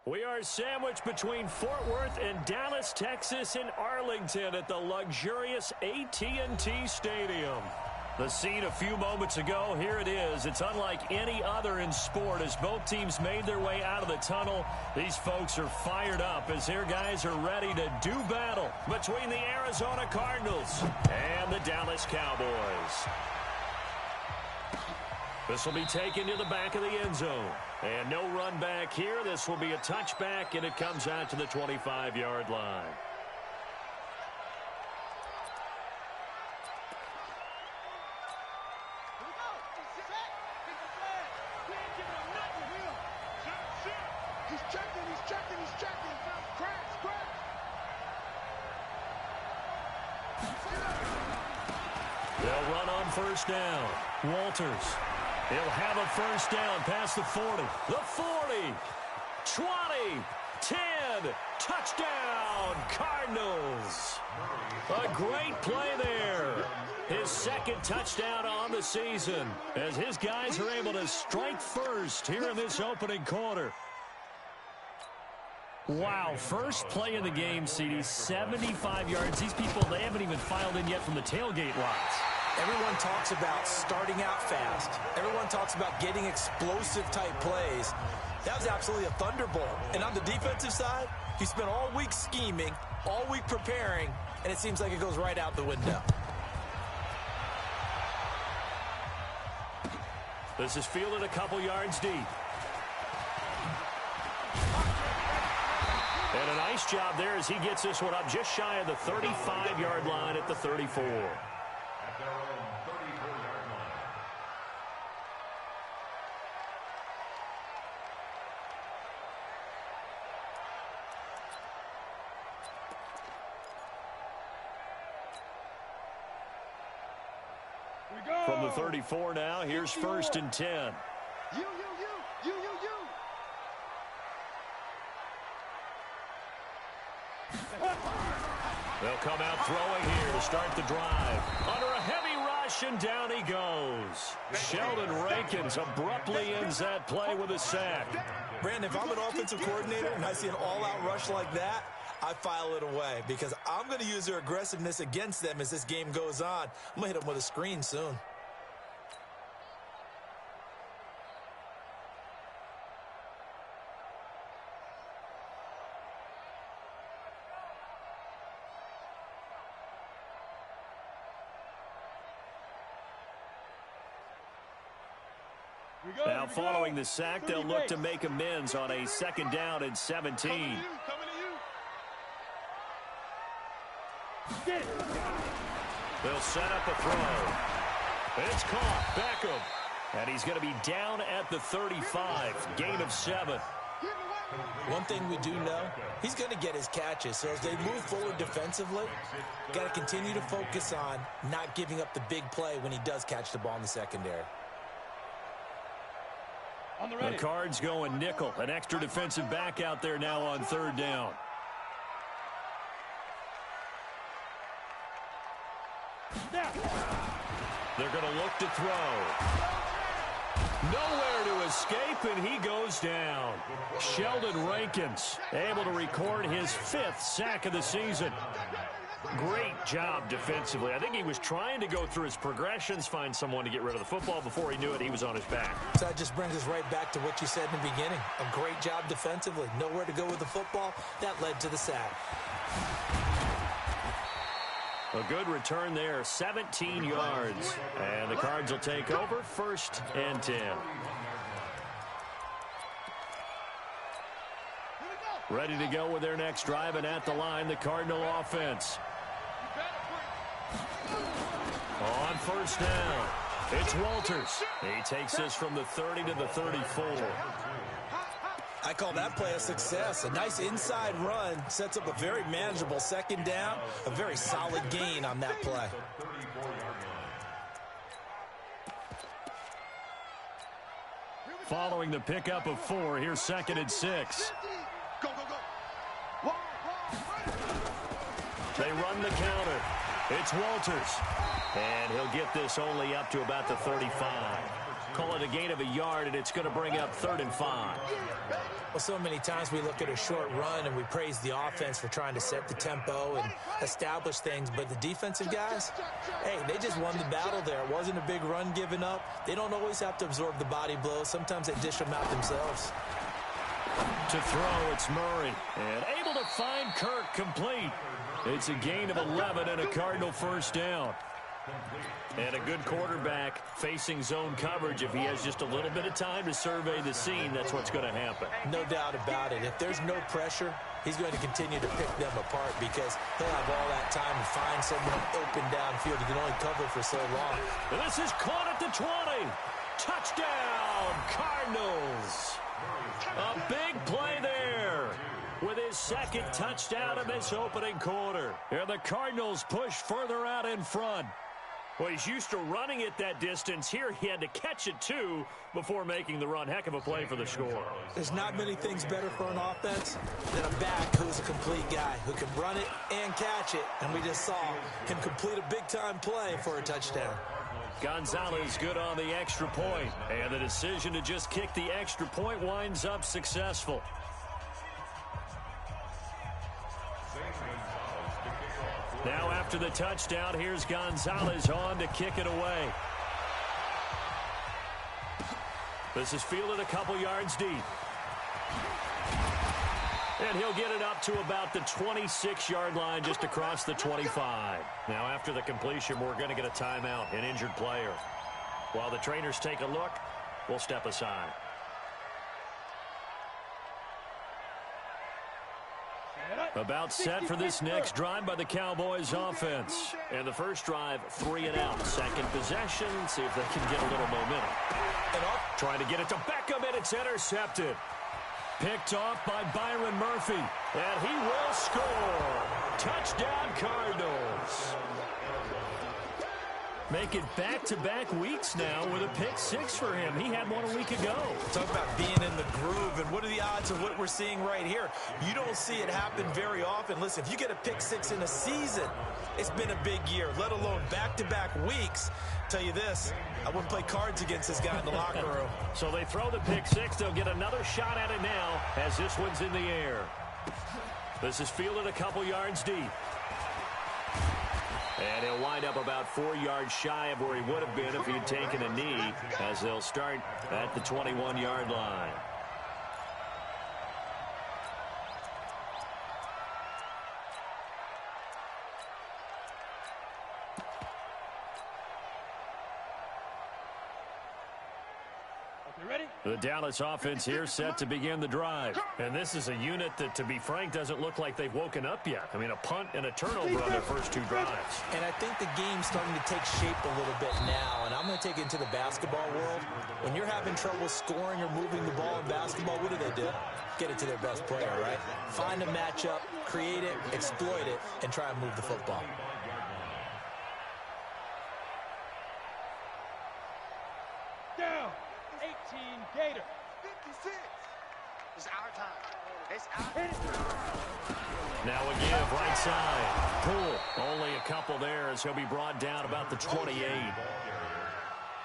We are sandwiched between Fort Worth and Dallas, Texas, and Arlington at the luxurious AT&T Stadium. The scene a few moments ago, here it is. It's unlike any other in sport as both teams made their way out of the tunnel. These folks are fired up as their guys are ready to do battle between the Arizona Cardinals and the Dallas Cowboys. This will be taken to the back of the end zone. And no run back here. This will be a touchback, and it comes out to the 25-yard line. They'll run on first down. Walters. He'll have a first down past the 40. The 40. 20. 10. Touchdown, Cardinals. A great play there. His second touchdown on the season as his guys are able to strike first here in this opening quarter. Wow, first play in the game, CD, 75 yards. These people, they haven't even filed in yet from the tailgate lines. Everyone talks about starting out fast. Everyone talks about getting explosive-type plays. That was absolutely a thunderbolt. And on the defensive side, he spent all week scheming, all week preparing, and it seems like it goes right out the window. This is fielded a couple yards deep. And a nice job there as he gets this one up just shy of the 35-yard line at the 34. From the 34 now, here's first and 10. They'll come out throwing here to start the drive. Under a heavy rush, and down he goes. Sheldon Rankins abruptly ends that play with a sack. Brandon, if I'm an offensive coordinator and I see an all-out rush like that, I file it away because I'm going to use their aggressiveness against them as this game goes on. I'm going to hit them with a screen soon. Now following the sack, they'll look to make amends on a second down and 17. They'll set up a throw. It's caught. Beckham. And he's going to be down at the 35. Gain of 7. One thing we do know, he's going to get his catches. So as they move forward defensively, got to continue to focus on not giving up the big play when he does catch the ball in the secondary. The Cards going nickel. An extra defensive back out there now on third down. They're going to look to throw. Nowhere to escape, and he goes down. Sheldon Rankins able to record his 5th sack of the season. Great job defensively. I think he was trying to go through his progressions, find someone to get rid of the football. Before he knew it, he was on his back. So that just brings us right back to what you said in the beginning. A great job defensively. Nowhere to go with the football. That led to the sack. A good return there, 17 yards. And the Cards will take over, first and 10. Ready to go with their next drive, and at the line, the Cardinal offense. On first down, it's Walters. He takes this from the 30 to the 34. I call that play a success. A nice inside run sets up a very manageable second down. A very solid gain on that play. Following the pickup of 4, here's second and 6. They run the counter. It's Walters. And he'll get this only up to about the 35. Call it a gain of a yard, and it's going to bring up 3rd and 5. Well, so many times we look at a short run and we praise the offense for trying to set the tempo and establish things, but the defensive guys, hey, they just won the battle there. It wasn't a big run given up. They don't always have to absorb the body blows. Sometimes they dish them out themselves. To throw, it's Murray. And able to find Kirk complete. It's a gain of 11 and a Cardinal first down. And a good quarterback facing zone coverage. If he has just a little bit of time to survey the scene, that's what's going to happen. No doubt about it. If there's no pressure, he's going to continue to pick them apart because he'll have all that time to find someone open downfield. He can only cover for so long. And this is caught at the 20. Touchdown, Cardinals. A big play there with his second touchdown in this opening quarter. And the Cardinals push further out in front. Well, he's used to running it that distance. Here he had to catch it, too, before making the run. Heck of a play for the score. There's not many things better for an offense than a back who's a complete guy, who can run it and catch it. And we just saw him complete a big-time play for a touchdown. Gonzalez good on the extra point. And the decision to just kick the extra point winds up successful. Now after the touchdown, here's Gonzalez on to kick it away. This is fielded a couple yards deep. And he'll get it up to about the 26-yard line, just across the 25. Now after the completion, we're going to get a timeout, an injured player. While the trainers take a look, we'll step aside. About set for this next drive by the Cowboys offense. And the first drive, 3 and out. Second possession, see if they can get a little momentum. Trying to get it to Beckham, and it's intercepted. Picked off by Byron Murphy. And he will score. Touchdown, Cardinals. Make it back-to-back weeks now with a pick 6 for him. He had one a week ago. Talk about being in the groove, and what are the odds of what we're seeing right here? You don't see it happen very often. Listen, if you get a pick 6 in a season, it's been a big year, let alone back-to-back weeks. Tell you this, I wouldn't play cards against this guy in the locker room. So they throw the pick 6. They'll get another shot at it now as this one's in the air. This is fielded a couple yards deep. And he'll wind up about 4 yards shy of where he would have been if he'd taken a knee, as they'll start at the 21-yard line. The Dallas offense here set to begin the drive. And this is a unit that, to be frank, doesn't look like they've woken up yet. I mean, a punt and a turnover on their first 2 drives. And I think the game's starting to take shape a little bit now. And I'm going to take it into the basketball world. When you're having trouble scoring or moving the ball in basketball, what do? Get it to their best player, right? Find a matchup, create it, exploit it, and try and move the football. Down. 18 Gator. 56. It's our time. It's our time. Now a give right side. Poole, only a couple there as he'll be brought down about the 28.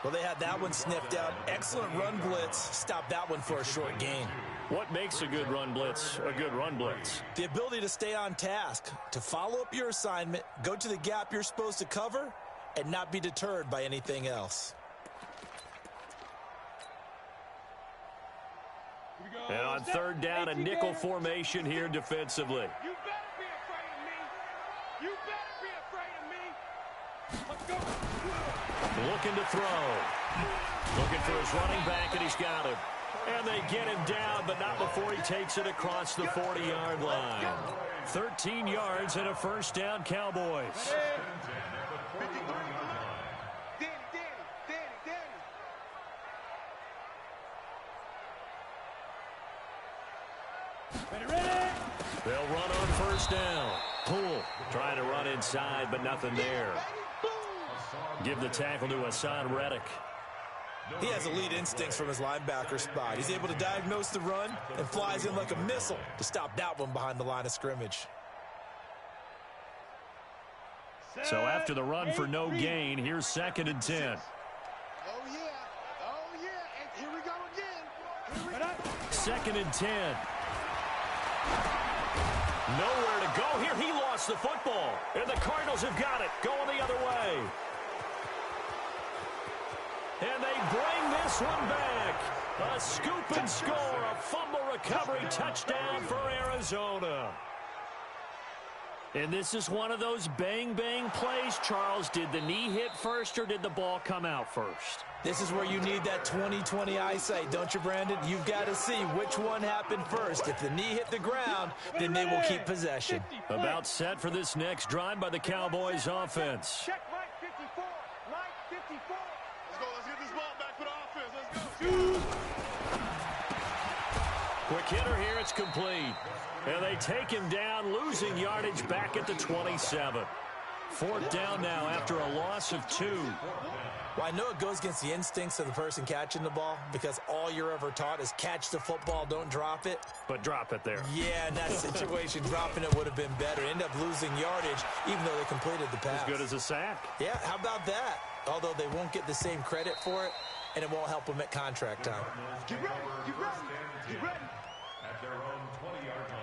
Well, they had that one sniffed out. Excellent run blitz. Stopped that one for a short gain. What makes a good run blitz a good run blitz? The ability to stay on task, to follow up your assignment, go to the gap you're supposed to cover, and not be deterred by anything else. And on third down, a nickel formation here defensively. You better be afraid of me. You better be afraid of me. Let's go. Looking to throw. Looking for his running back, and he's got him. And they get him down, but not before he takes it across the 40-yard line. 13 yards and a first down, Cowboys. They'll run on first down. Poole trying to run inside, but nothing there. Give the tackle to Hassan Reddick. He has elite instincts from his linebacker spot. He's able to diagnose the run and flies in like a missile to stop that one behind the line of scrimmage. So after the run for no gain, here's 2nd and 10. Oh, yeah. Oh, yeah. And here we go again. Here we go. 2nd and 10. Nowhere to go here. He lost the football. And the Cardinals have got it. Going the other way. And they bring this one back. A scoop and score. A fumble recovery touchdown for Arizona. And this is one of those bang-bang plays, Charles. Did the knee hit first or did the ball come out first? This is where you need that 20/20 eyesight, don't you, Brandon? You've got to see which one happened first. If the knee hit the ground, then they will keep possession. About set for this next drive by the Cowboys offense. Check Mike 54. Mike 54. Let's go. Let's get this ball back for the offense. Let's go. Quick hitter here. It's complete. And they take him down, losing yardage back at the 27. 4th down now after a loss of 2. Well, I know it goes against the instincts of the person catching the ball because all you're ever taught is catch the football, don't drop it. But drop it there. Yeah, in that situation, dropping it would have been better. End up losing yardage even though they completed the pass. As good as a sack. Yeah, how about that? Although they won't get the same credit for it, and it won't help them at contract time. Get ready. Get ready. Get ready. At their own 20-yard line.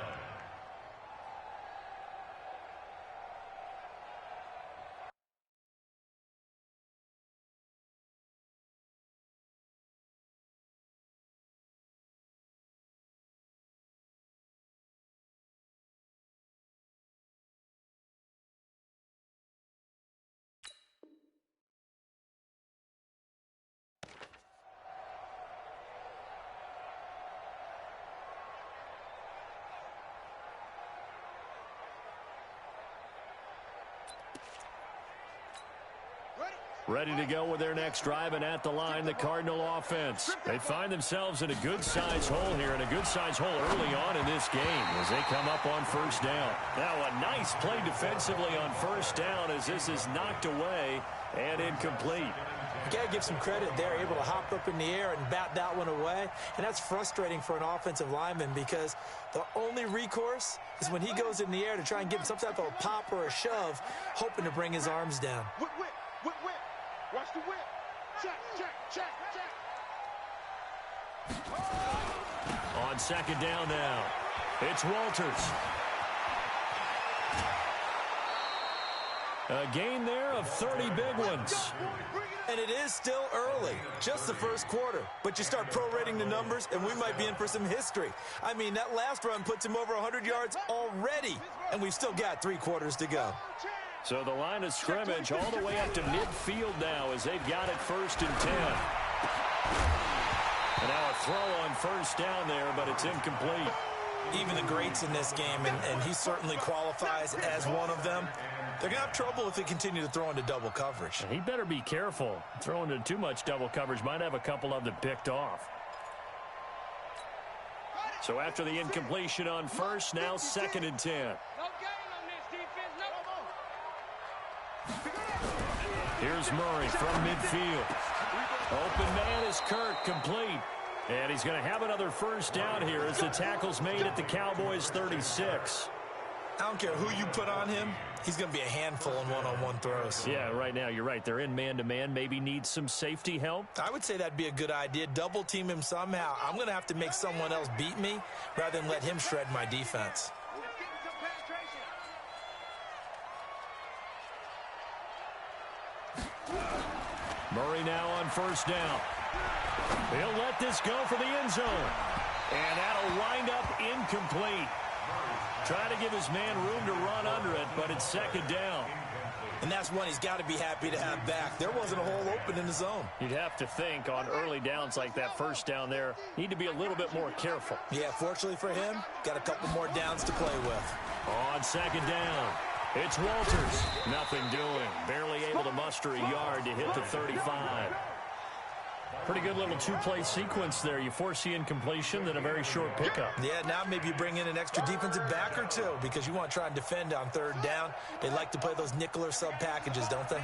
Ready to go with their next drive, and at the line, the Cardinal offense. They find themselves in a good-sized hole here, and a good-sized hole early on in this game as they come up on 1st down. Now a nice play defensively on 1st down as this is knocked away and incomplete. You got to give some credit there, able to hop up in the air and bat that one away. And that's frustrating for an offensive lineman because the only recourse is when he goes in the air to try and give some type of a pop or a shove, hoping to bring his arms down. Whip, whip, whip, whip. Watch the whip. Check, check, check, check. On 2nd down now, it's Walters. A gain there of 30 big ones. And it is still early, just the 1st quarter. But you start prorating the numbers, and we might be in for some history. I mean, that last run puts him over 100 yards already, and we've still got 3 quarters to go. So the line of scrimmage all the way up to midfield now as they've got it 1st and 10. And now a throw on 1st down there, but it's incomplete. Even the greats in this game, and he certainly qualifies as one of them, they're going to have trouble if they continue to throw into double coverage. And he better be careful. Throwing into too much double coverage might have a couple of them picked off. So after the incompletion on 1st, now 2nd and 10. No gain on this defense. No. Here's Murray from midfield. Open man is Kirk, complete. And he's going to have another 1st down here as the tackle's made at the Cowboys 36. I don't care who you put on him, he's going to be a handful in one-on-one throws. Yeah, right now, you're right. They're in man-to-man. Maybe need some safety help. I would say that'd be a good idea. Double team him somehow. I'm going to have to make someone else beat me rather than let him shred my defense. Murray now on 1st down. He'll let this go for the end zone. And that'll wind up incomplete. Trying to give his man room to run under it, but it's 2nd down. And that's one he's got to be happy to have back. There wasn't a hole open in the zone. You'd have to think on early downs like that 1st down there, need to be a little bit more careful. Yeah, fortunately for him, got a couple more downs to play with. On 2nd down, it's Walters. Nothing doing. Barely able to muster a yard to hit the 35. Pretty good little 2-play sequence there. You force the incompletion, then a very short pickup. Yeah, now maybe you bring in an extra defensive back or 2 because you want to try and defend on 3rd down. They like to play those nickel or sub packages, don't they?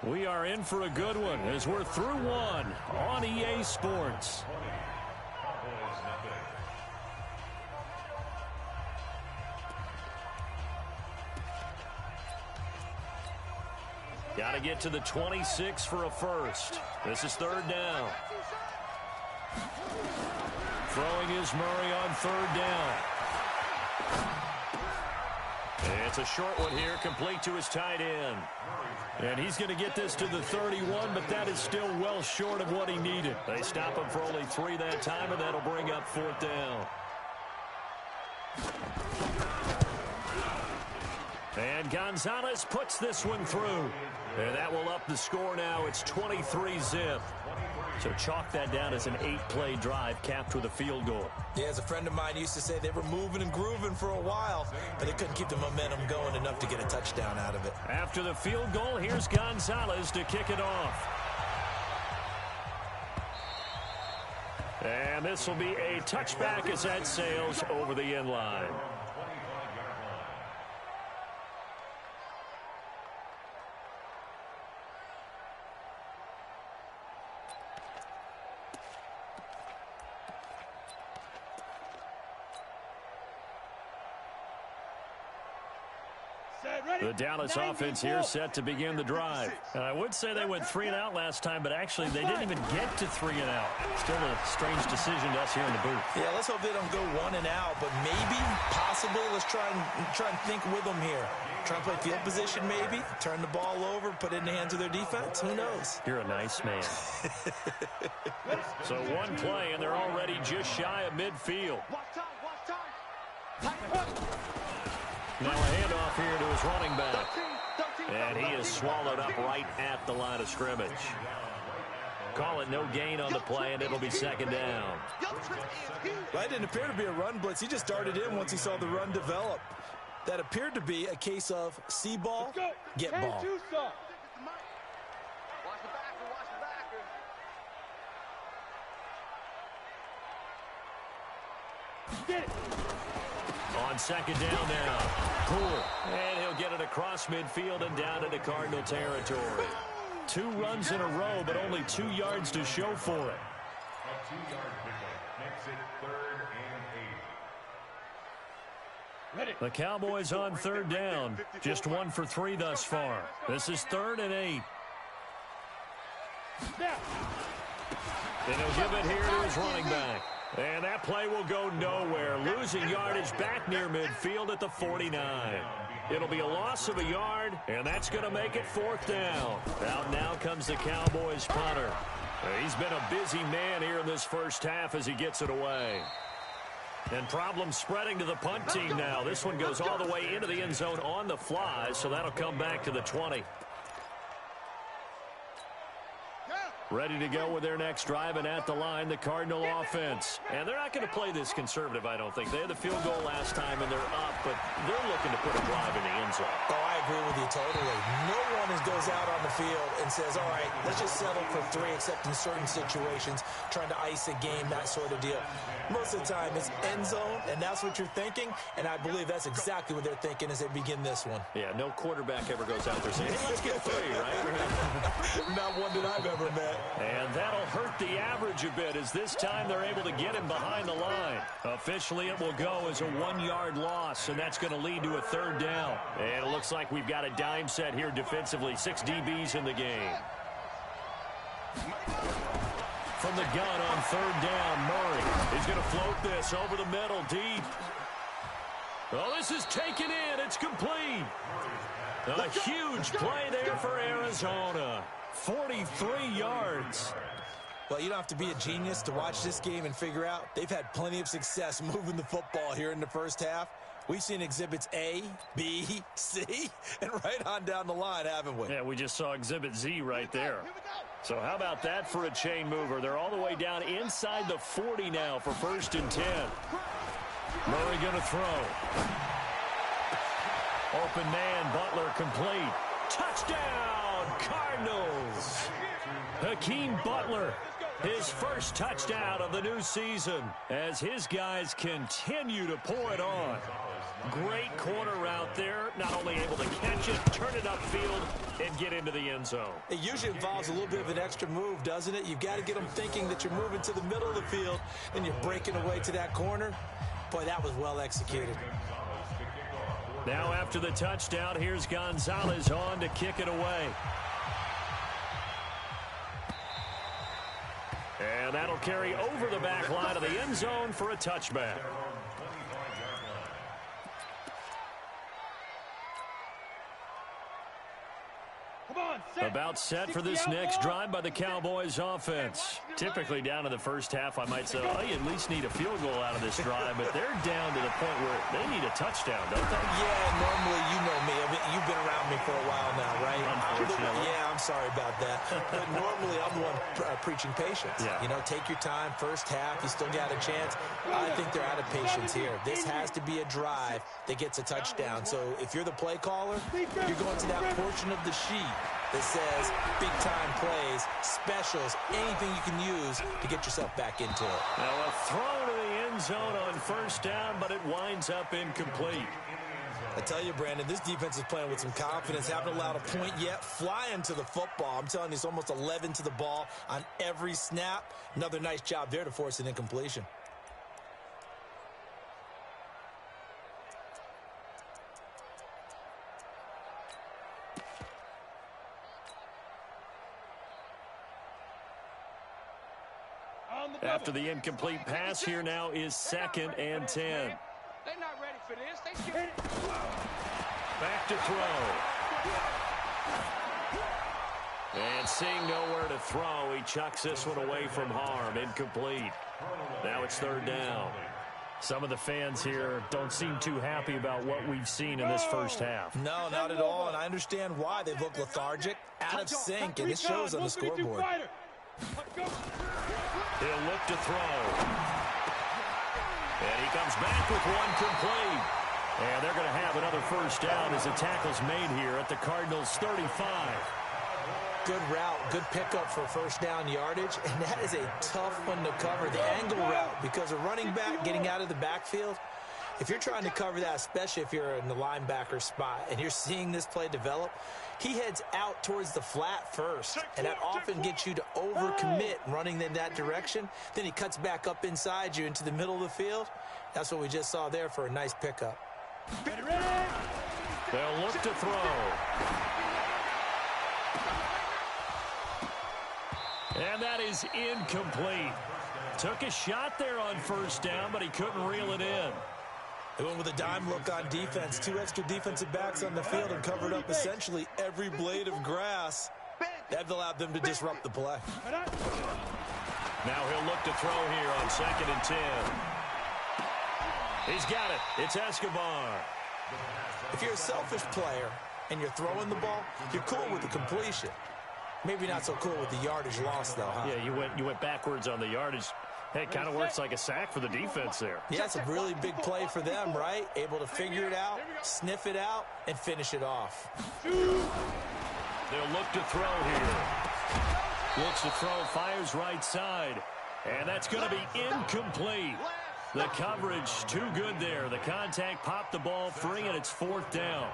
We are in for a good one as we're through one on EA Sports. Cowboys nothing. Got to get to the 26 for a first. This is third down. Throwing is Murray on third down. It's a short one here, complete to his tight end. And he's going to get this to the 31, but that is still well short of what he needed. They stop him for only 3 that time, and that'll bring up fourth down. And Gonzalez puts this one through. And that will up the score now. It's 23-zip. So chalk that down as an 8-play drive capped with a field goal. Yeah, as a friend of mine used to say, they were moving and grooving for a while, but they couldn't keep the momentum going enough to get a touchdown out of it. After the field goal, here's Gonzalez to kick it off. And this will be a touchback as that sails over the end line. The Dallas offense here set to begin the drive. I would say they went 3 and out last time, but actually they didn't even get to 3 and out. Still a strange decision to us here in the booth. Yeah, let's hope they don't go 1 and out, but maybe, possible. Let's try and think with them here. Try and play field position maybe, turn the ball over, put it in the hands of their defense. Who knows? You're a nice man. So one play, and they're already just shy of midfield. Now a handoff here to his running back. And he is swallowed up right at the line of scrimmage. Call it no gain on the play, and it'll be second down. Well, it didn't appear to be a run blitz. He just darted in once he saw the run develop. That appeared to be a case of see ball, get ball. Watch the backer, watch the backer. Get it. On second down now. Poole. And he'll get it across midfield and down into Cardinal territory. 2 runs in a row, but only 2 yards to show for it. A 2-yard pickup makes it 3rd and 8. The Cowboys on third down. Just 1 for 3 thus far. This is 3rd and 8. And he'll give it here to his running back. And that play will go nowhere. Losing yardage back near midfield at the 49. It'll be a loss of a yard, and that's going to make it 4th down. Out now comes the Cowboys punter. He's been a busy man here in this first half as he gets it away. And problems spreading to the punt team now. This one goes all the way into the end zone on the fly, so that'll come back to the 20. Ready to go with their next drive, and at the line, the Cardinal offense. And they're not going to play this conservative, I don't think. They had the field goal last time, and they're up, but they're looking to put a drive in the end zone. Oh, I agree with you totally. No one goes out on the field and says, all right, let's just settle for 3, except in certain situations, trying to ice a game, that sort of deal. Most of the time, it's end zone, and that's what you're thinking, and I believe that's exactly what they're thinking as they begin this one. Yeah, no quarterback ever goes out there saying, hey, let's get 3, right? Not one that I've ever met. And that'll hurt the average a bit as this time they're able to get him behind the line. Officially, it will go as a 1-yard loss, and that's going to lead to a 3rd down. And it looks like we've got a dime set here defensively. 6 DBs in the game. From the gun on 3rd down, Murray. He's going to float this over the middle deep. Oh, this is taken in. It's complete. A huge play there for Arizona. 43 yards. Well, you don't have to be a genius to watch this game and figure out they've had plenty of success moving the football here in the first half. We've seen exhibits A, B, C, and right on down the line, haven't we? Yeah, we just saw exhibit Z right there. So how about that for a chain mover? They're all the way down inside the 40 now for 1st and 10. Murray going to throw. Open man, Butler complete. Touchdown, Cardinals. Hakeem Butler His first touchdown of the new season as his guys continue to pour it on. Great corner route there. Not only able to catch it, turn it upfield, and get into the end zone. It usually involves a little bit of an extra move, doesn't it? You've got to get them thinking that you're moving to the middle of the field, and you're breaking away to that corner. Boy, that was well executed. Now after the touchdown, here's Gonzalez on to kick it away. And that'll carry over the back line of the end zone for a touchback. About set for this next drive by the Cowboys offense. Typically down in the first half, I might say, oh, you at least need a field goal out of this drive, but they're down to the point where they need a touchdown, don't they? Yeah, normally, you know me. I mean, you've been around me for a while now, right? Unfortunately. Yeah, I'm sorry about that. But normally, I'm the one preaching patience. Yeah. You know, take your time. First half, you still got a chance. I think they're out of patience here. This has to be a drive that gets a touchdown. So if you're the play caller, you're going to that portion of the sheet that says big-time plays, specials, anything you can use to get yourself back into it. Now a throw to the end zone on first down, but it winds up incomplete. I tell you, Brandon, this defense is playing with some confidence. Haven't allowed a point yet. Flying to the football. I'm telling you, it's almost 11 to the ball on every snap. Another nice job there to force an incompletion. After the incomplete pass, here now is 2nd and 10. They're not ready for this. They should. Back to throw. And seeing nowhere to throw, he chucks this one away from harm. Incomplete. Now it's 3rd down. Some of the fans here don't seem too happy about what we've seen in this first half. No, not at all, and I understand why. They've looked lethargic, out of sync, and it shows on the scoreboard. He'll look to throw. And he comes back with one complete. And they're going to have another first down as the tackle's made here at the Cardinals' 35. Good route, good pickup for first down yardage, and that is a tough one to cover, the angle route, because a running back getting out of the backfield, if you're trying to cover that, especially if you're in the linebacker spot and you're seeing this play develop, he heads out towards the flat first, and that often gets you to overcommit running in that direction. Then he cuts back up inside you into the middle of the field. That's what we just saw there for a nice pickup. They'll look to throw. And that is incomplete. Took a shot there on first down, but he couldn't reel it in. They went with a dime look on defense. 2 extra defensive backs on the field and covered up essentially every blade of grass. That allowed them to disrupt the play. Now he'll look to throw here on 2nd and 10. He's got it. It's Escobar. If you're a selfish player and you're throwing the ball, you're cool with the completion. Maybe not so cool with the yardage loss, though, huh? Yeah, you went backwards on the yardage. Hey, it kind of works like a sack for the defense there. Yeah, it's a really big play for them, right? Able to figure it out, sniff it out, and finish it off. They'll look to throw here. Looks to throw, fires right side. And that's going to be incomplete. The coverage too good there. The contact popped the ball free, and it's 4th down.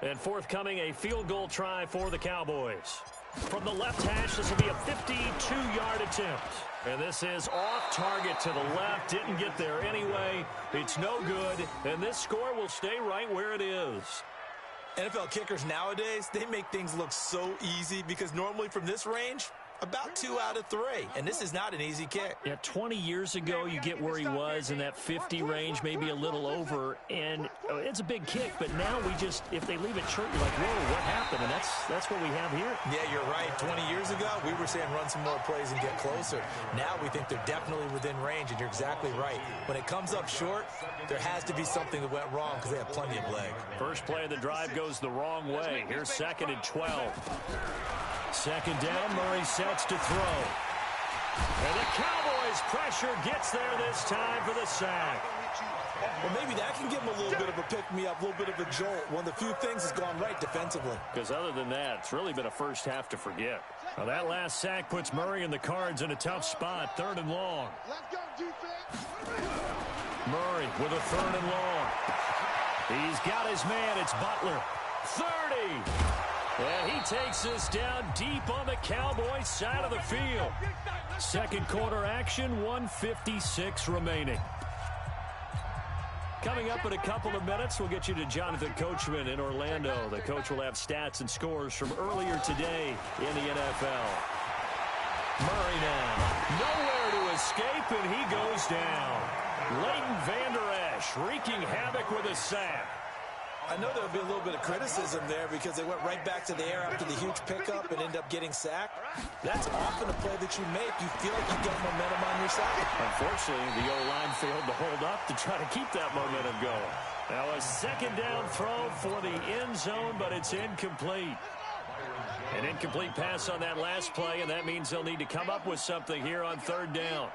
And forthcoming, a field goal try for the Cowboys. From the left hash, this will be a 52-yard attempt. And this is off target to the left. Didn't get there anyway. It's no good. And this score will stay right where it is. NFL kickers nowadays, they make things look so easy because normally from this range, About 2 out of 3, and this is not an easy kick. Yeah, 20 years ago, you get where he was in that 50 range, maybe a little over, and it's a big kick, but now if they leave it short, you're like, whoa, what happened? And that's what we have here. Yeah, you're right. 20 years ago, we were saying run some more plays and get closer. Now we think they're definitely within range, and you're exactly right. When it comes up short, there has to be something that went wrong because they have plenty of leg. First play of the drive goes the wrong way. Here's 2nd and 12. Second down, Murray sets to throw. And the Cowboys pressure gets there this time for the sack. Well, maybe that can give them a little bit of a pick-me-up, a little bit of a jolt. One of the few things has gone right defensively. Because other than that, it's really been a first half to forget. Now that last sack puts Murray and the Cards in a tough spot, 3rd and long. Let's go, defense. Murray with a 3rd and long. He's got his man. It's Butler. 30. And he takes this down deep on the Cowboys side of the field. Second quarter action, 1:56 remaining. Coming up in a couple of minutes, we'll get you to Jonathan Coachman in Orlando. The coach will have stats and scores from earlier today in the NFL. Murray now. Nowhere to escape, and he goes down. Leighton Vander Esch wreaking havoc with a sack. I know there'll be a little bit of criticism there because they went right back to the air after the huge pickup and end up getting sacked. That's often a play that you make. You feel like you get momentum on your side. Unfortunately, the O-line failed to hold up to try to keep that momentum going. Now a 2nd down throw for the end zone, but it's incomplete. An incomplete pass on that last play, and that means they'll need to come up with something here on 3rd down.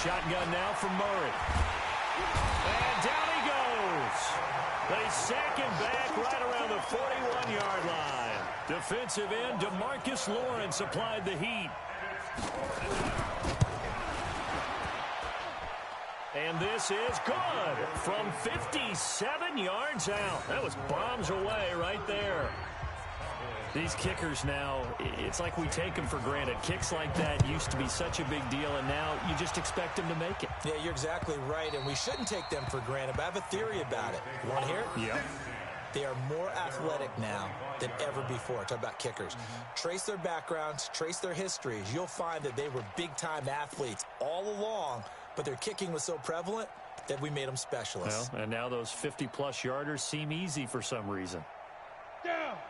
Shotgun now from Murray. And down he goes. They sack him back right around the 41-yard line. Defensive end DeMarcus Lawrence applied the heat. And this is good from 57 yards out. That was bombs away right there. These kickers now, it's like we take them for granted. Kicks like that used to be such a big deal, and now you just expect them to make it. Yeah, you're exactly right, and we shouldn't take them for granted, but I have a theory about it. You want to hear it? Yeah. They are more athletic now than ever before. Talk about kickers. Trace their backgrounds, trace their histories. You'll find that they were big-time athletes all along, but their kicking was so prevalent that we made them specialists. Well, and now those 50-plus yarders seem easy for some reason.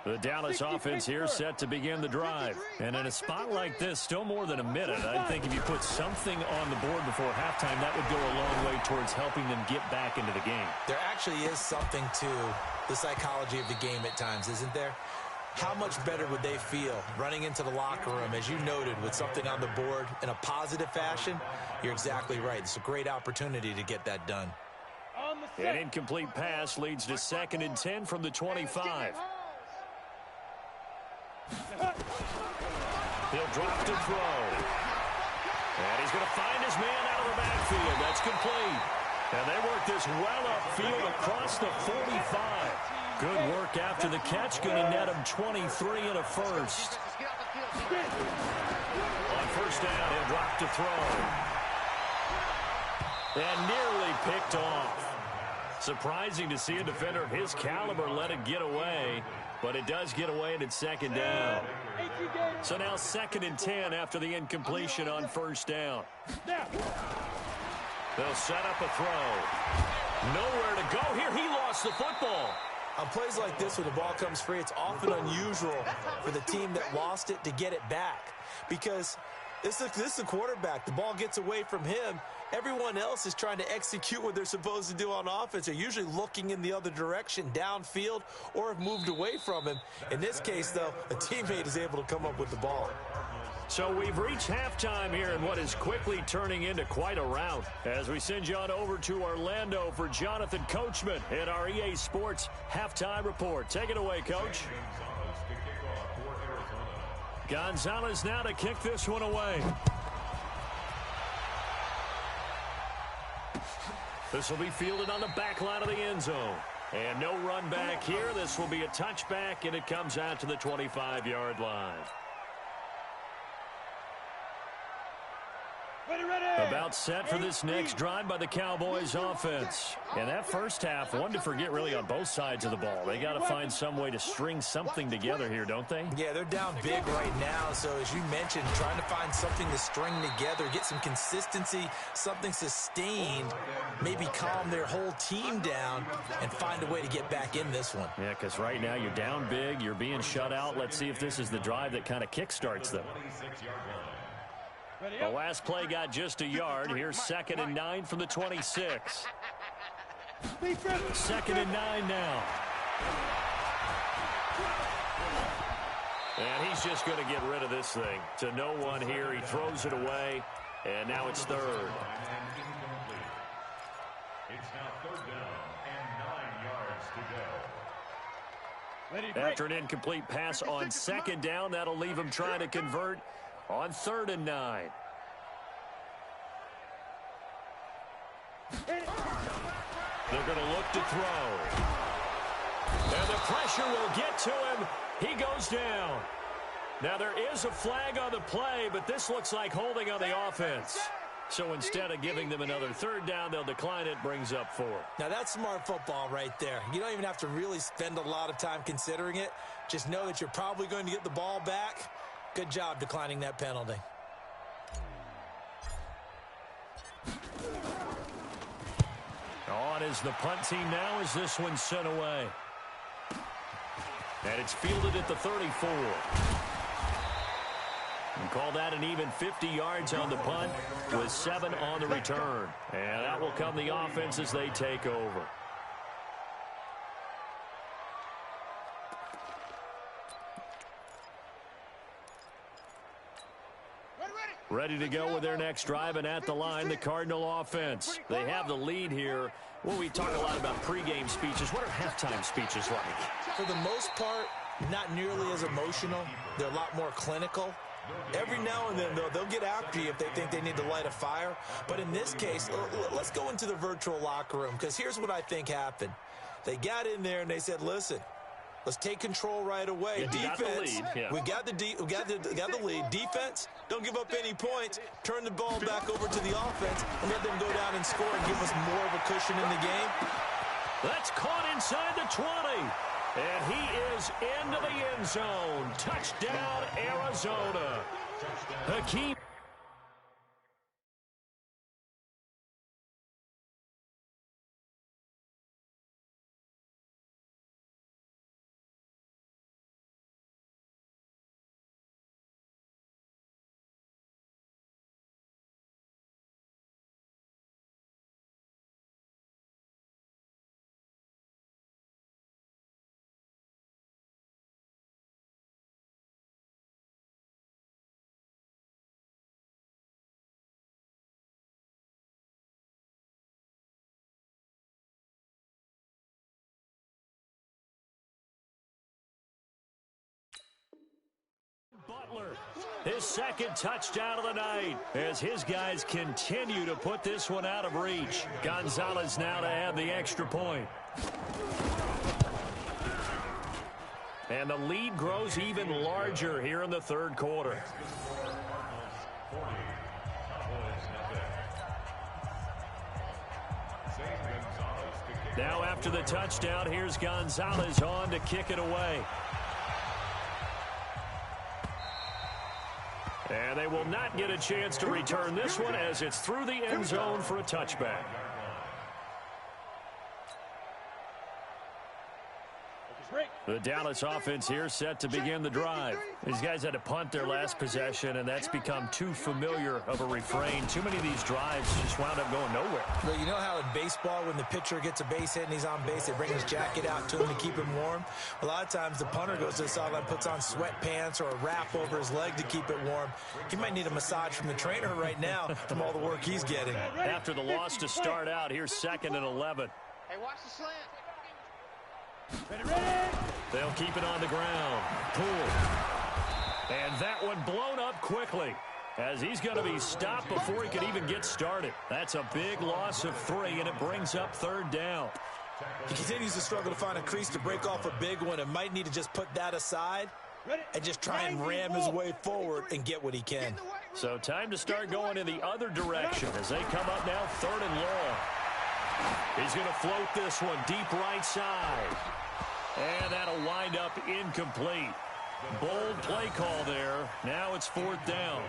The Dallas offense here set to begin the drive. And in a spot like this, still more than a minute, I think if you put something on the board before halftime, that would go a long way towards helping them get back into the game. There actually is something to the psychology of the game at times, isn't there? How much better would they feel running into the locker room, as you noted, with something on the board in a positive fashion? You're exactly right. It's a great opportunity to get that done. An incomplete pass leads to 2nd and 10 from the 25. He'll drop to throw. And he's going to find his man out of the backfield. That's complete. And they work this well upfield across the 45. Good work after the catch. Going to net him 23 and a first. On 1st down, he'll drop to throw. And nearly picked off. Surprising to see a defender of his caliber let it get away. But it does get away, and it's 2nd down. So now 2nd and 10 after the incompletion on 1st down. They'll set up a throw. Nowhere to go here. He lost the football. On plays like this where the ball comes free, it's often unusual for the team that lost it to get it back. Because this is the quarterback. The ball gets away from him. Everyone else is trying to execute what they're supposed to do on offense. They're usually looking in the other direction, downfield, or have moved away from him. In this case, though, a teammate is able to come up with the ball. So we've reached halftime here in what is quickly turning into quite a rout. As we send you on over to Orlando for Jonathan Coachman at our EA Sports Halftime Report. Take it away, Coach. Gonzalez now to kick this one away. This will be fielded on the back line of the end zone. And no run back here. This will be a touchback, and it comes out to the 25-yard line. About set for this next drive by the Cowboys offense. And that first half, one to forget really on both sides of the ball. They got to find some way to string something together here, don't they? Yeah, they're down big right now. So as you mentioned, trying to find something to string together, get some consistency, something sustained, maybe calm their whole team down and find a way to get back in this one. Yeah, because right now you're down big, you're being shut out. Let's see if this is the drive that kind of kickstarts them. The last play got just a yard. Here's 2nd and 9 from the 26. 2nd and 9 now. And he's just going to get rid of this thing. To no one here. He throws it away. And now it's 3rd. It's now 3rd down and 9 yards to go. After an incomplete pass on 2nd down, that'll leave him trying to convert on 3rd and 9. They're going to look to throw. And the pressure will get to him. He goes down. Now there is a flag on the play, but this looks like holding on the offense. So instead of giving them another 3rd down, they'll decline it, brings up 4. Now that's smart football right there. You don't even have to really spend a lot of time considering it. Just know that you're probably going to get the ball back. Good job declining that penalty. On is the punt team now as this one's sent away. And it's fielded at the 34. And call that an even 50 yards on the punt with 7 on the return. And that will come the offense as they take over. Ready to go with their next drive, and at the line, the Cardinal offense. They have the lead here. Well, we talk a lot about pregame speeches. What are halftime speeches like? For the most part, not nearly as emotional. They're a lot more clinical. Every now and then, they'll get after you if they think they need to light a fire. But in this case, let's go into the virtual locker room, because here's what I think happened. They got in there and they said, listen, let's take control right away. Defense, we got the lead. Defense, don't give up any points. Turn the ball back over to the offense and let them go down and score and give us more of a cushion in the game. That's caught inside the 20. And he is into the end zone. Touchdown, Arizona. Hakeem. Butler, his 2nd touchdown of the night as his guys continue to put this one out of reach. Gonzalez now to add the extra point. And the lead grows even larger here in the 3rd quarter. Now after the touchdown, here's Gonzalez on to kick it away. And they will not get a chance to return this one as it's through the end zone for a touchback. The Dallas offense here set to begin the drive. These guys had to punt their last possession, and that's become too familiar of a refrain. Too many of these drives just wound up going nowhere. Well, you know how in baseball, when the pitcher gets a base hit and he's on base, they bring his jacket out to him to keep him warm? A lot of times the punter goes to the sideline, puts on sweatpants or a wrap over his leg to keep it warm. He might need a massage from the trainer right now from all the work he's getting. After the loss to start out, here's 2nd and 11. Hey, watch the slant. They'll keep it on the ground. Poole. And that one blown up quickly as he's going to be stopped before he could even get started. That's a big loss of 3, and it brings up 3rd down. He continues to struggle to find a crease to break off a big one and might need to just put that aside and just try and ram his way forward and get what he can. So time to start going in the other direction as they come up now 3rd and long. He's going to float this one deep right side. And that'll wind up incomplete. Bold play call there. Now it's 4th down.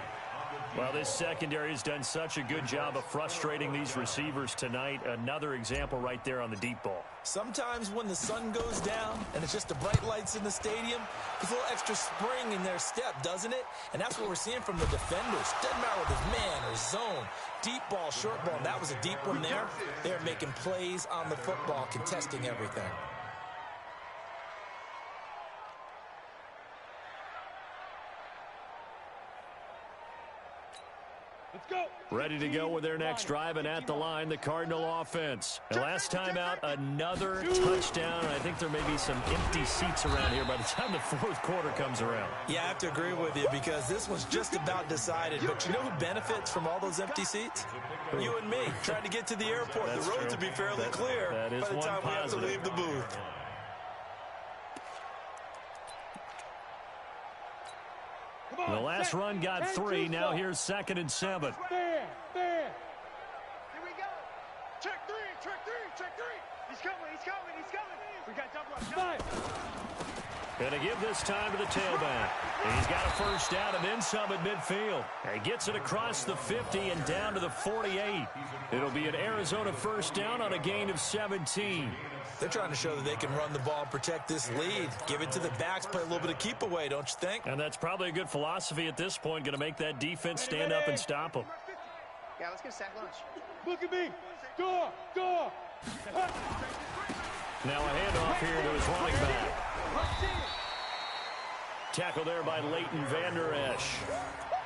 Well, this secondary has done such a good job of frustrating these receivers tonight. Another example right there on the deep ball. Sometimes when the sun goes down and it's just the bright lights in the stadium, there's a little extra spring in their step, doesn't it? And that's what we're seeing from the defenders. Doesn't matter whether it's man or zone, deep ball, short ball. And that was a deep one there. They're making plays on the football, contesting everything. Ready to go with their next drive, and at the line, the Cardinal offense. And last time out, another touchdown. And I think there may be some empty seats around here by the time the 4th quarter comes around. Yeah, I have to agree with you because this one's just about decided. But you know who benefits from all those empty seats? You and me, trying to get to the airport. That's the roads true. will be fairly clear that is by the time we have to leave the booth. The last run got 3. Now here's 2nd and 7. There. Here we go. Check three. He's coming. We got double up. Going to give this time to the tailback. And he's got a 1st down and then some at midfield. And he gets it across the 50 and down to the 48. It'll be an Arizona 1st down on a gain of 17. They're trying to show that they can run the ball and protect this lead. Give it to the backs, play a little bit of keep away, don't you think? And that's probably a good philosophy at this point. Going to make that defense stand up and stop them. Yeah, let's get a sack lunch. Look at me. Door. Now a handoff here to his running back. Tackle there by Leighton Vander Esch.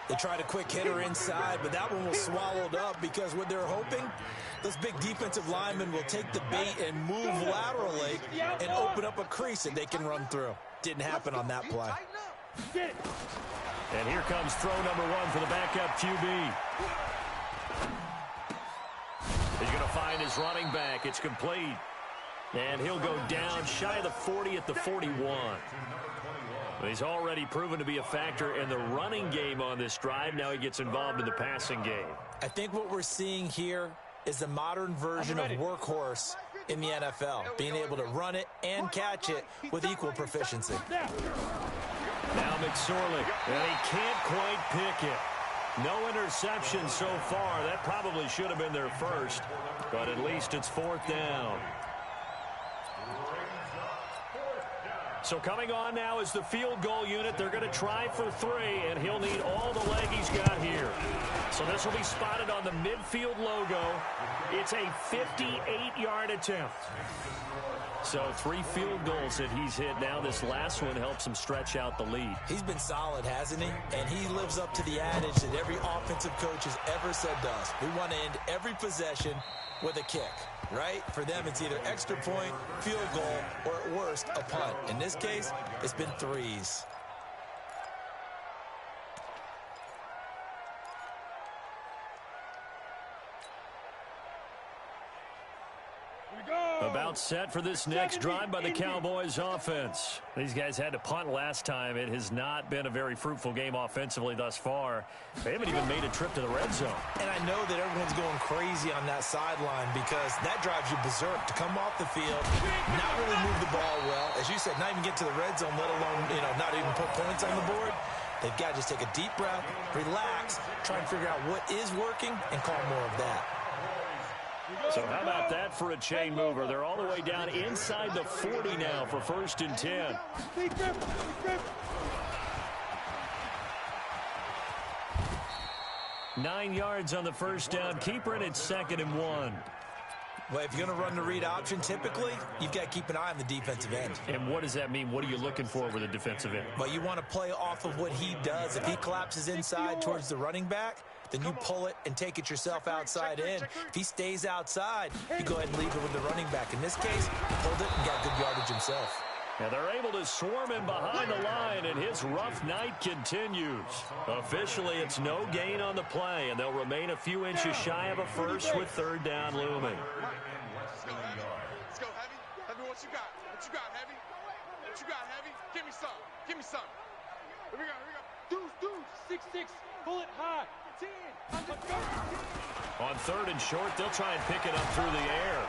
They tried a quick hitter inside, but that one was swallowed up because what they're hoping, those big defensive linemen will take the bait and move laterally and open up a crease that they can run through. Didn't happen on that play. And here comes throw number 1 for the backup QB. He's going to find his running back. It's complete. And he'll go down shy of the 40 at the 41. He's already proven to be a factor in the running game on this drive. Now he gets involved in the passing game. I think what we're seeing here is the modern version of workhorse in the NFL, being able to run it and catch it with equal proficiency. Now McSorley, and he can't quite pick it. No interception so far. That probably should have been their first, but at least it's 4th down. So coming on now is the field goal unit. They're going to try for 3, and he'll need all the leg he's got here. So this will be spotted on the midfield logo. It's a 58-yard attempt. So 3 field goals that he's hit now. This last one helps him stretch out the lead. He's been solid, hasn't he? And he lives up to the adage that every offensive coach has ever said to us. We want to end every possession with a kick, right? For them, it's either extra point, field goal, or at worst, a punt. In this case, it's been 3s. About set for this next drive by the Cowboys offense. These guys had to punt last time. It has not been a very fruitful game offensively thus far. They haven't even made a trip to the red zone. And I know that everyone's going crazy on that sideline because that drives you berserk to come off the field, not really move the ball well. As you said, not even get to the red zone, let alone, not even put points on the board. They've got to just take a deep breath, relax, try and figure out what is working, and call more of that. So how about that for a chain mover? They're all the way down inside the 40 now for 1st and 10. 9 yards on the 1st down. Keeper, and it's 2nd and 1. Well, if you're going to run the read option, typically, you've got to keep an eye on the defensive end. And what does that mean? What are you looking for with the defensive end? Well, you want to play off of what he does. If he collapses inside towards the running back, then you pull it and take it yourself outside in. If he stays outside, you go ahead and leave it with the running back. In this case, he pulled it and got good yardage himself. Now they're able to swarm him behind the line, and his rough night continues. Officially, it's no gain on the play, and they'll remain a few inches shy of a first with 3rd down looming. Let's go, Heavy. Heavy, what you got? What you got, Heavy? What you got, Heavy? Give me some. Give me some. Here we go. Deuce. 6-6. Pull it high. 10. On third and short, they'll try and pick it up through the air.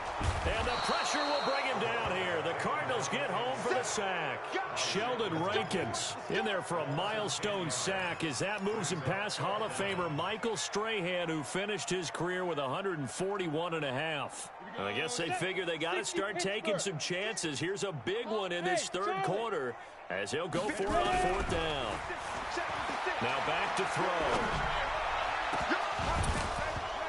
And the pressure will bring him down here. The Cardinals get home for the sack. Sheldon Rankins in there for a milestone sack as that moves him past Hall of Famer Michael Strahan, who finished his career with 141.5. I guess they figure they got to start taking some chances. Here's a big one in this third quarter as he'll go for it on fourth down. Now back to throw.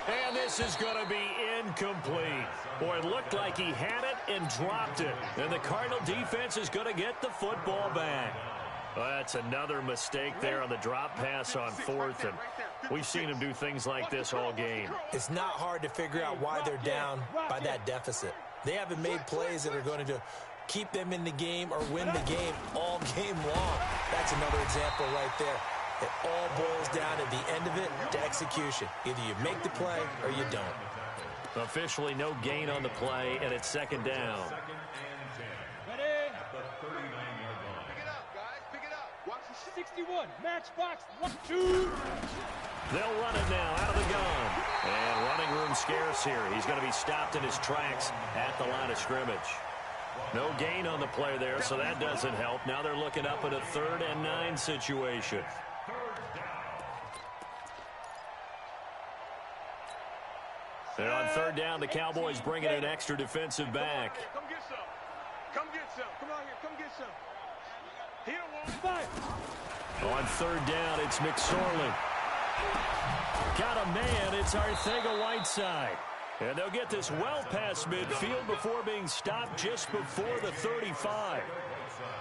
And this is going to be incomplete. Boy, it looked like he had it and dropped it. And the Cardinal defense is going to get the football back. Well, that's another mistake there on the drop pass on fourth. And we've seen him do things like this all game. It's not hard to figure out why they're down by that deficit. They haven't made plays that are going to keep them in the game or win the game all game long. That's another example right there. It all boils down at the end of it to execution. Either you make the play or you don't. Officially no gain on the play, and it's second down. Ready? At the 39-yard line. Pick it up, guys. Pick it up. Watch the 61. Matchbox. 1, 2. They'll run it now out of the gun. And running room scarce here. He's going to be stopped in his tracks at the line of scrimmage. No gain on the play there, so that doesn't help. Now they're looking up at a 3rd and 9 situation. And on third down, the Cowboys bring in an extra defensive back. Come get some. Come get some. Come out here. Come get some. Here, one. On third down, it's McSorley. Got a man. It's Arcega-Whiteside. And they'll get this well past midfield before being stopped just before the 35.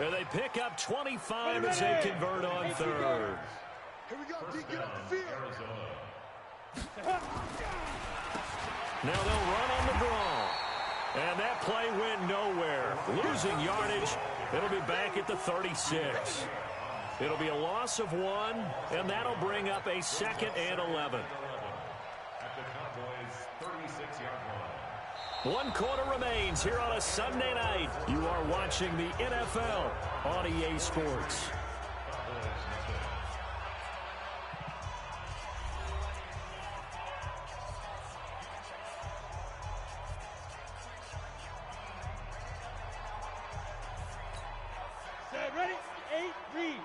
And they pick up 25 as they convert on third. Here we go, D. Get off the field. Now they'll run on the draw. And that play went nowhere. Losing yardage. It'll be back at the 36. It'll be a loss of 1, and that'll bring up a 2nd and 11. At the Cowboys' 36-yard line. 1 quarter remains here on a Sunday night. You are watching the NFL on EA Sports. Ready? 8, read.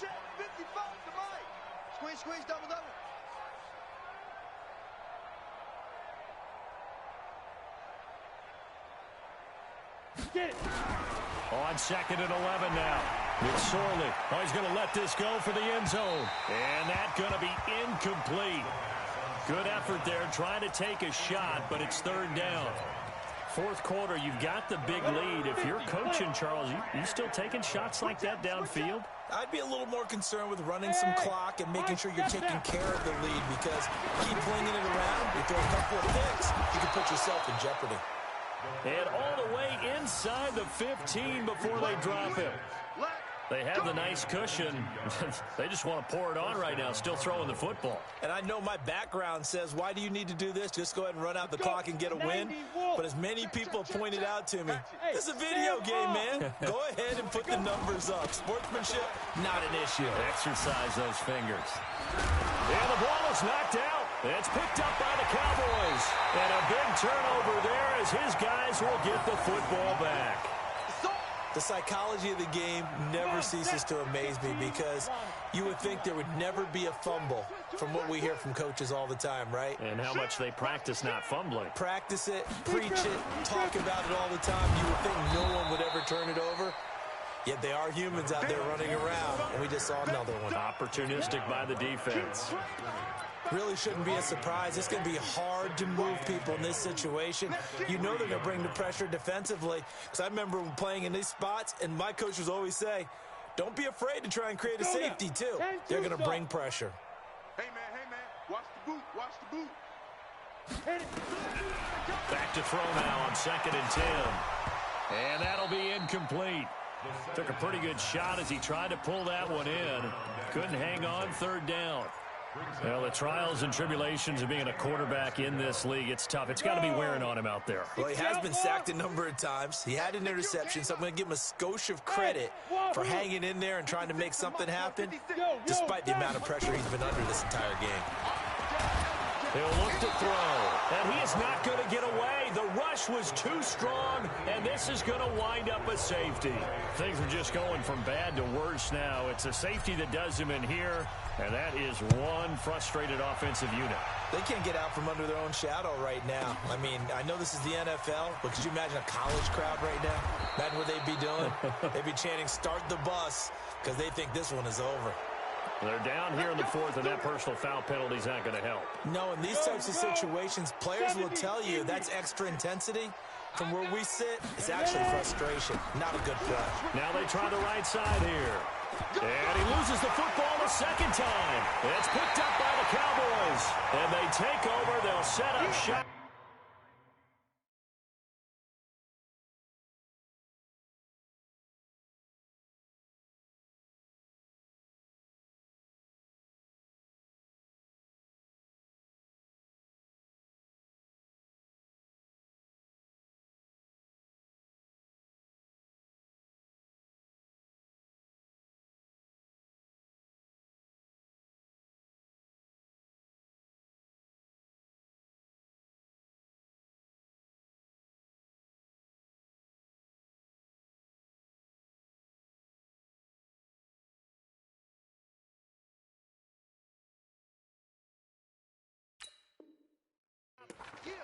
Check 55 to Mike. Squeeze, double. Get it. On 2nd and 11 now. McSorley. Oh, he's going to let this go for the end zone. And that's going to be incomplete. Good effort there trying to take a shot, but it's 3rd down. 4th quarter, you've got the big lead. If you're coaching, Charles, you still taking shots like that downfield? I'd be a little more concerned with running some clock and making sure you're taking care of the lead, because keep flinging it around, you throw a couple of picks, you can put yourself in jeopardy. And all the way inside the 15 before they drop him. They have the nice cushion. They just want to pour it on right now, still throwing the football. And I know my background says, why do you need to do this? Just go ahead and run out the clock and get a win. But as many people pointed out to me, this is a video game, man. Go ahead and put the numbers up. Sportsmanship, not an issue. Exercise those fingers. And the ball is knocked out. It's picked up by the Cowboys. And a big turnover there as his guys will get the football back. The psychology of the game never ceases to amaze me, because you would think there would never be a fumble from what we hear from coaches all the time, right? And how much they practice not fumbling. Practice it, preach it, talk about it all the time. You would think no one would ever turn it over. Yet they are humans out there running around, and we just saw another one. Opportunistic by the defense. Really shouldn't be a surprise. It's going to be hard to move people in this situation. You know they're going to bring the pressure defensively, because I remember playing in these spots, and my coaches always say, don't be afraid to try and create a safety, too. They're going to bring pressure. Hey, man, watch the boot. Back to throw now on 2nd and 10. And that'll be incomplete. Took a pretty good shot as he tried to pull that one in. Couldn't hang on 3rd down. Well, the trials and tribulations of being a quarterback in this league, it's tough. It's got to be wearing on him out there. Well, he has been sacked a number of times. He had an interception, so I'm going to give him a skosh of credit for hanging in there and trying to make something happen, despite the amount of pressure he's been under this entire game. He'll look to throw, and he is not going to get away. The rush was too strong, and this is going to wind up a safety. Things are just going from bad to worse now. It's a safety that does him in here, and that is one frustrated offensive unit. They can't get out from under their own shadow right now. I mean, I know this is the NFL, but could you imagine a college crowd right now? Imagine what they'd be doing. They'd be chanting, "Start the bus," because they think this one is over. They're down here in the fourth, and that personal foul penalty is not going to help. No, in these types of situations, players will tell you that's extra intensity. From where we sit, it's actually frustration. Not a good play. Now they try the right side here. And he loses the football a second time. It's picked up by the Cowboys. And they take over. They'll set up shot.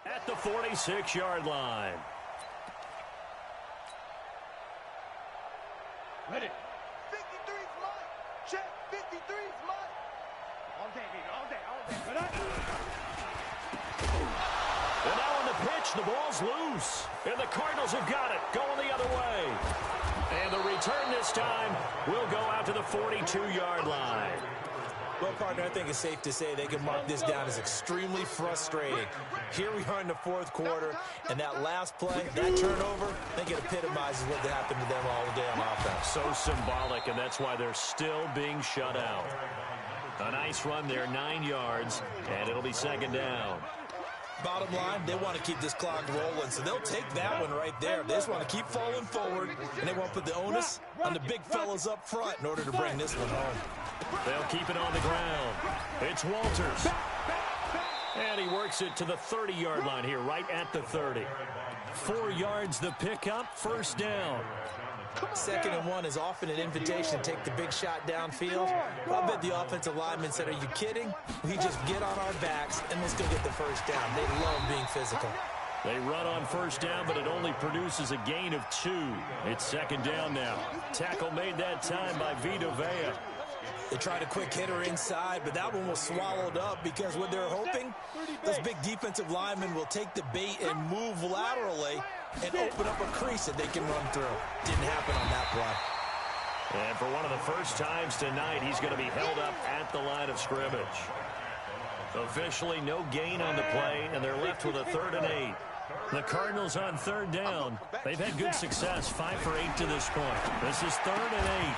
At the 46-yard line. Ready. 53's mine. Check. 53's mine. All day, baby. All day. All day. Ready? And now on the pitch, the ball's loose. And the Cardinals have got it, going the other way. And the return this time will go out to the 42-yard line. Well, partner, I think it's safe to say they can mark this down as extremely frustrating. Here we are in the fourth quarter, and that last play, that turnover, I think it epitomizes what happened to them all day on offense. So symbolic, and that's why they're still being shut out. A nice run there, 9 yards, and it'll be second down. Bottom line, they want to keep this clock rolling, so they'll take that one right there. They just want to keep falling forward, and they want to put the onus on the big fellas up front in order to bring this one home. They'll keep it on the ground. It's Walters. And he works it to the 30-yard line here, right at the 30. 4 yards the pickup, first down. 2nd and 1 is often an invitation to take the big shot downfield. I bet the offensive lineman said, "Are you kidding? We just get on our backs and let's go get the first down." They love being physical. They run on first down, but it only produces a gain of 2. It's second down now. Tackle made that time by Vita Vea. They tried a quick hitter inside, but that one was swallowed up because what they're hoping, those big defensive linemen will take the bait and move laterally and open up a crease that they can run through. Didn't happen on that play. And for one of the first times tonight, he's going to be held up at the line of scrimmage. Officially no gain on the play, and they're left with a 3rd and 8. The Cardinals on 3rd down. They've had good success, 5 for 8 to this point. This is 3rd and 8.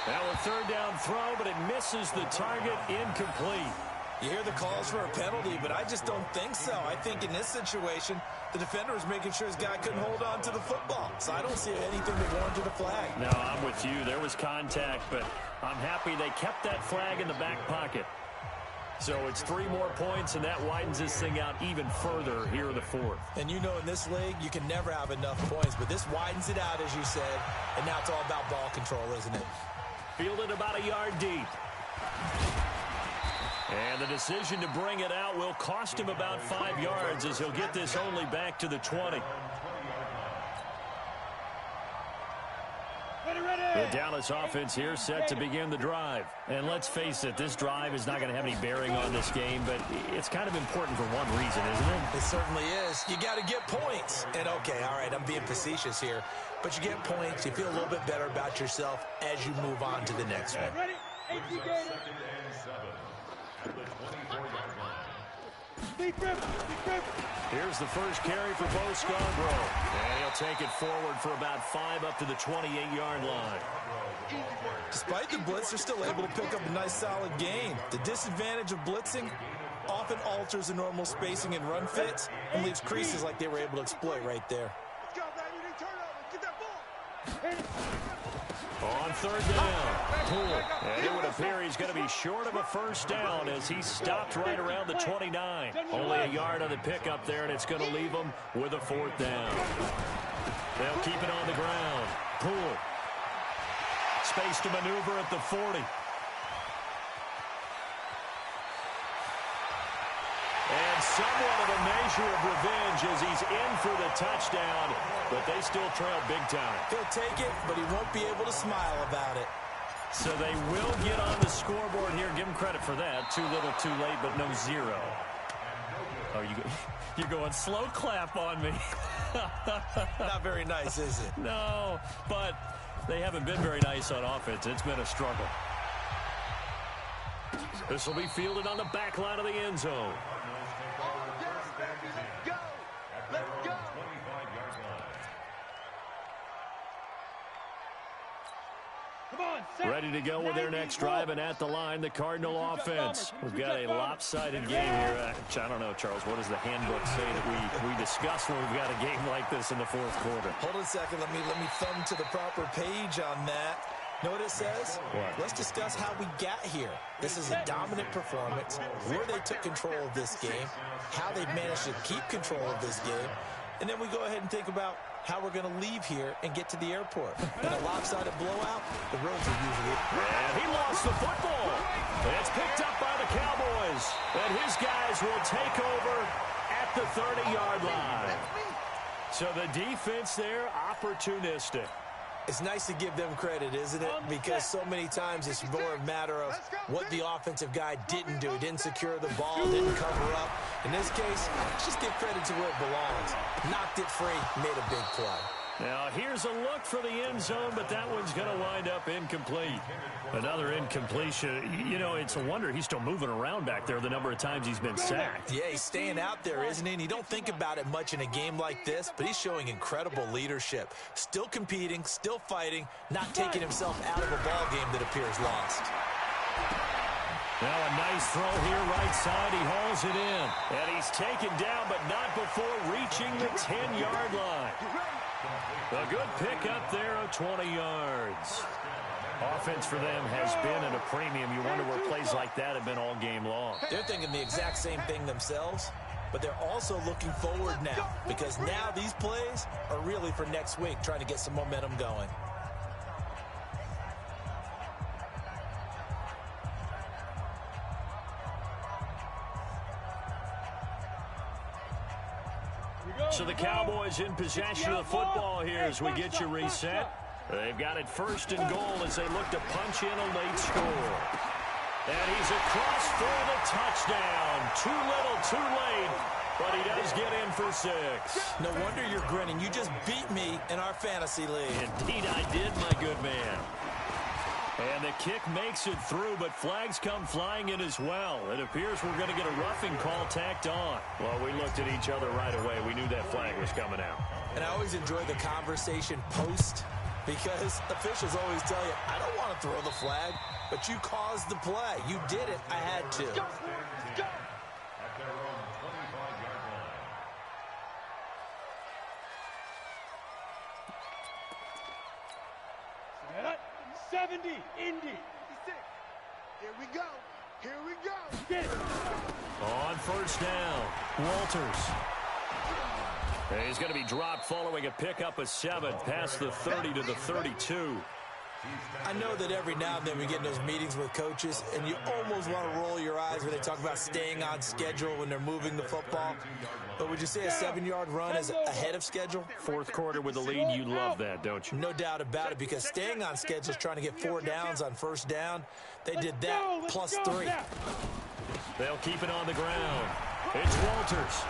Now a 3rd down throw, but it misses the target, incomplete. You hear the calls for a penalty, but I just don't think so. I think in this situation, the defender was making sure his guy couldn't hold on to the football. So I don't see anything that warranted a flag. No, I'm with you. There was contact, but I'm happy they kept that flag in the back pocket. So it's 3 more points, and that widens this thing out even further here in the 4th. And you know in this league, you can never have enough points, but this widens it out, as you said, and now it's all about ball control, isn't it? Fielded about a yard deep. And the decision to bring it out will cost him about 5 yards as he'll get this only back to the 20. The Dallas offense here set to begin the drive. And let's face it, this drive is not going to have any bearing on this game, but it's kind of important for one reason, isn't it? It certainly is. You got to get points. And okay, all right, I'm being facetious here, but you get points, you feel a little bit better about yourself as you move on to the next one. Here's the first carry for Bo Scarborough. And he'll take it forward for about 5 up to the 28-yard line. Despite the blitz, they're still able to pick up a nice solid gain. The disadvantage of blitzing often alters the normal spacing and run fits and leaves creases like they were able to exploit right there. Let's go, baby. Turn over. Get that ball. On third down, Poole. And it would appear he's going to be short of a first down as he stopped right around the 29. Only a yard on the pickup there, and it's going to leave him with a 4th down. They'll keep it on the ground. Poole. Space to maneuver at the 40. And somewhat of a measure of revenge as he's in for the touchdown, but they still trail big time. He'll take it, but he won't be able to smile about it. So they will get on the scoreboard here. Give him credit for that. Too little, too late, but no 0. Oh, you're going slow clap on me. Not very nice, is it? No, but they haven't been very nice on offense. It's been a struggle. This will be fielded on the back line of the end zone. Go. Let's go. Come on, set. Ready to go with their next drive, and at the line, the Cardinal offense. We've got a lopsided game here. I don't know, Charles, what does the handbook say that we discuss when we've got a game like this in the 4th quarter? Hold on a second. Let me thumb to the proper page on that. Know what it says? What? Let's discuss how we got here. This is a dominant performance, where they took control of this game, how they managed to keep control of this game, and then we go ahead and think about how we're going to leave here and get to the airport. In a lopsided blowout, the roads are usually... And he lost the football. It's picked up by the Cowboys, and his guys will take over at the 30-yard line. So the defense there, opportunistic. It's nice to give them credit, isn't it? Because so many times it's more a matter of what the offensive guy didn't do. He didn't secure the ball, didn't cover up. In this case, just give credit to where it belongs. Knocked it free, made a big play. Now, here's a look for the end zone, but that one's going to wind up incomplete. Another incompletion. You know, it's a wonder he's still moving around back there the number of times he's been sacked. Yeah, he's staying out there, isn't he? And you don't think about it much in a game like this, but he's showing incredible leadership. Still competing, still fighting, not taking himself out of a ball game that appears lost. Now a nice throw here, right side. He hauls it in. And he's taken down, but not before reaching the 10-yard line. A good pickup there of 20 yards. Offense for them has been at a premium. You wonder where plays like that have been all game long. They're thinking the exact same thing themselves, but they're also looking forward now, because now these plays are really for next week, trying to get some momentum going. So the Cowboys in possession of the football here as we get you reset. They've got it 1st and goal as they look to punch in a late score. And he's across for the touchdown. Too little, too late, but he does get in for 6. No wonder you're grinning. You just beat me in our fantasy league. Indeed I did, my good man. And the kick makes it through, but flags come flying in as well. It appears we're going to get a roughing call tacked on. Well, we looked at each other right away. We knew that flag was coming out. And I always enjoy the conversation post, because officials always tell you, I don't want to throw the flag, but you caused the play. You did it. I had to. Go. Go. At their own 25-yard line. 70, Indy. 56. Here we go. Here we go. Get it. On 1st down, Walters. And he's going to be dropped following a pickup of 7 past the 30 to the 32. I know that every now and then we get in those meetings with coaches, and you almost want to roll your eyes when they talk about staying on schedule when they're moving the football. But would you say a 7-yard run is ahead of schedule? 4th quarter with the lead, you love that, don't you? No doubt about it, because staying on schedule is trying to get 4 downs on 1st down. They did that plus 3. They'll keep it on the ground. It's Walters.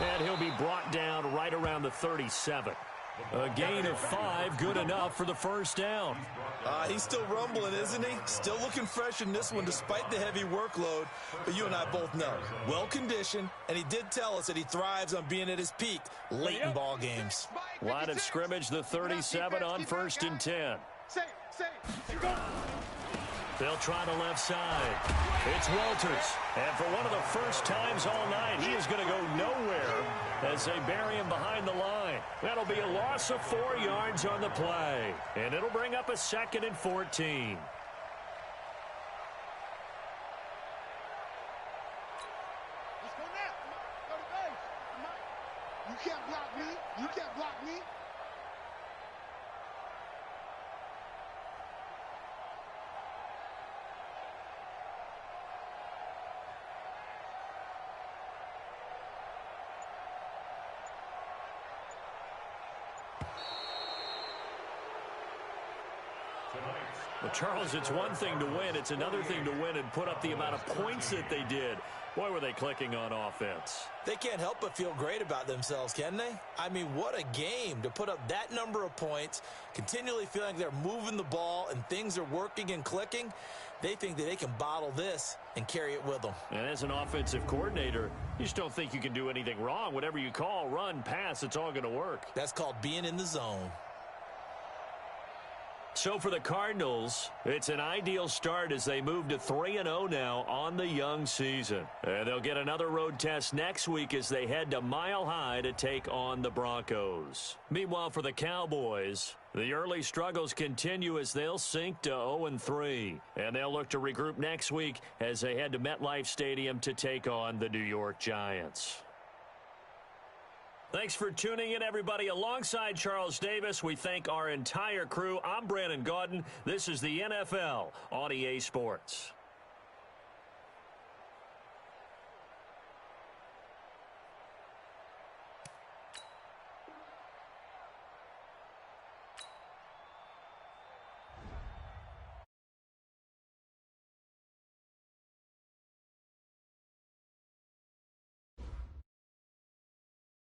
And he'll be brought down right around the 37. A gain of 5, good enough for the first down. He's still rumbling, isn't he? Still looking fresh in this one despite the heavy workload. But you and I both know, well-conditioned, and he did tell us that he thrives on being at his peak late in ball games. Line of scrimmage, the 37 on 1st and 10. They'll try the left side. It's Walters. And for one of the first times all night, he is going to go nowhere as they bury him behind the line. That'll be a loss of 4 yards on the play. And it'll bring up a 2nd and 14. Let's go now. Go to base. You can't block me. You can't block me. Well, Charles, it's one thing to win. It's another thing to win and put up the amount of points that they did. Boy, were they clicking on offense. They can't help but feel great about themselves, can they? I mean, what a game to put up that number of points, continually feeling like they're moving the ball and things are working and clicking. They think that they can bottle this and carry it with them. And as an offensive coordinator, you just don't think you can do anything wrong. Whatever you call, run, pass, it's all going to work. That's called being in the zone. So for the Cardinals, it's an ideal start as they move to 3-0 now on the young season. And they'll get another road test next week as they head to Mile High to take on the Broncos. Meanwhile, for the Cowboys, the early struggles continue as they'll sink to 0-3. And they'll look to regroup next week as they head to MetLife Stadium to take on the New York Giants. Thanks for tuning in, everybody. Alongside Charles Davis, we thank our entire crew. I'm Brandon Gaudin. This is the NFL on EA Sports.